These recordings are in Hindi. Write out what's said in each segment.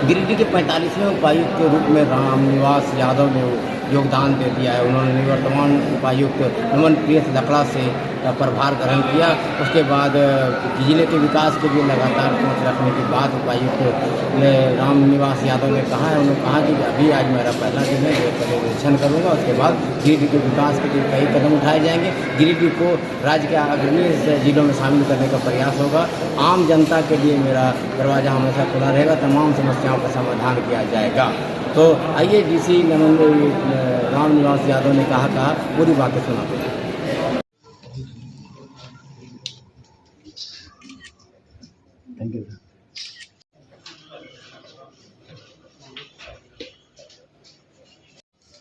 गिरिडीह के 45वें उपायुक्त के रूप में रामनिवास यादव ने योगदान दे दिया है। उन्होंने निवर्तमान उपायुक्त नमन प्रियस लकड़ा से प्रभार ग्रहण किया। उसके बाद जिले के विकास के लिए लगातार सोच रखने के बाद उपायुक्त रामनिवास यादव ने कहा है, उन्होंने कहा कि अभी आज मेरा पहला दिन है, मैं पहले निरीक्षण करूँगा, उसके बाद गिरिडीह के विकास के लिए कई कदम उठाए जाएंगे। गिरिडीह को राज्य के अग्रणी जिलों में शामिल करने का प्रयास होगा। आम जनता के लिए मेरा दरवाज़ा हमेशा खुला रहेगा, तमाम समस्याओं का समाधान किया जाएगा। तो आइए डीसी नमन रामनिवास यादव ने कहा पूरी बातें सुनाते हैं। Thank you.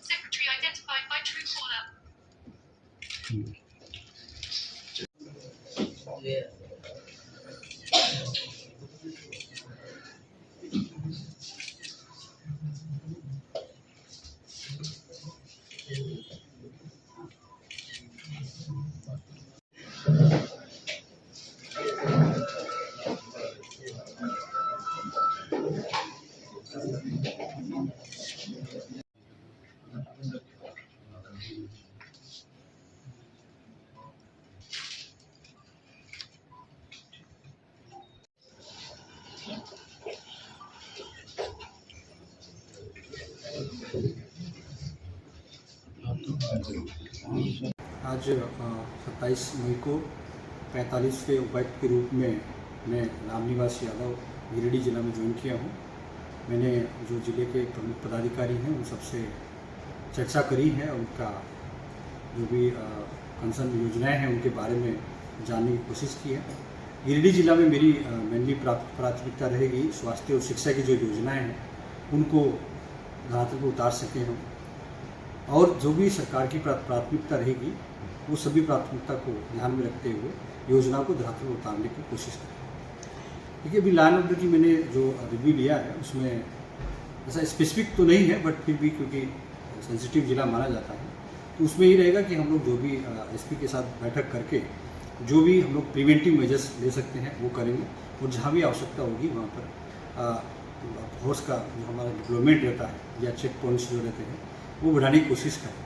Secretary identified by Truecaller. आज 27 मई को 45वें उपायुक्त के रूप में मैं रामनिवास यादव गिरिडीह जिला में ज्वाइन किया हूँ। मैंने जो जिले के प्रमुख पदाधिकारी हैं उन सबसे चर्चा करी है, उनका जो भी कंसर्न योजनाएं हैं उनके बारे में जानने की कोशिश की है। गिरिडीह जिला में मेरी मेनली प्राथमिकता रहेगी स्वास्थ्य और शिक्षा की जो योजनाएं हैं उनको धरातल पर उतार सकें हम, और जो भी सरकार की प्राथमिकता रहेगी वो सभी प्राथमिकता को ध्यान में रखते हुए योजना को धरातल पर उतारने की कोशिश करें। देखिए, अभी लॉ एंड ऑर्डर की मैंने जो रिव्यू लिया है उसमें ऐसा स्पेसिफिक तो नहीं है, बट फिर भी क्योंकि सेंसिटिव जिला माना जाता है तो उसमें ही रहेगा कि हम लोग जो भी एसपी के साथ बैठक करके जो भी हम लोग प्रिवेंटिव मेजर्स ले सकते हैं वो करेंगे, और जहाँ भी आवश्यकता होगी वहाँ पर फोर्स का जो हमारा डिप्लॉयमेंट रहता है या चेक पॉइंट्स जो रहते हैं वो बढ़ाने की कोशिश करें।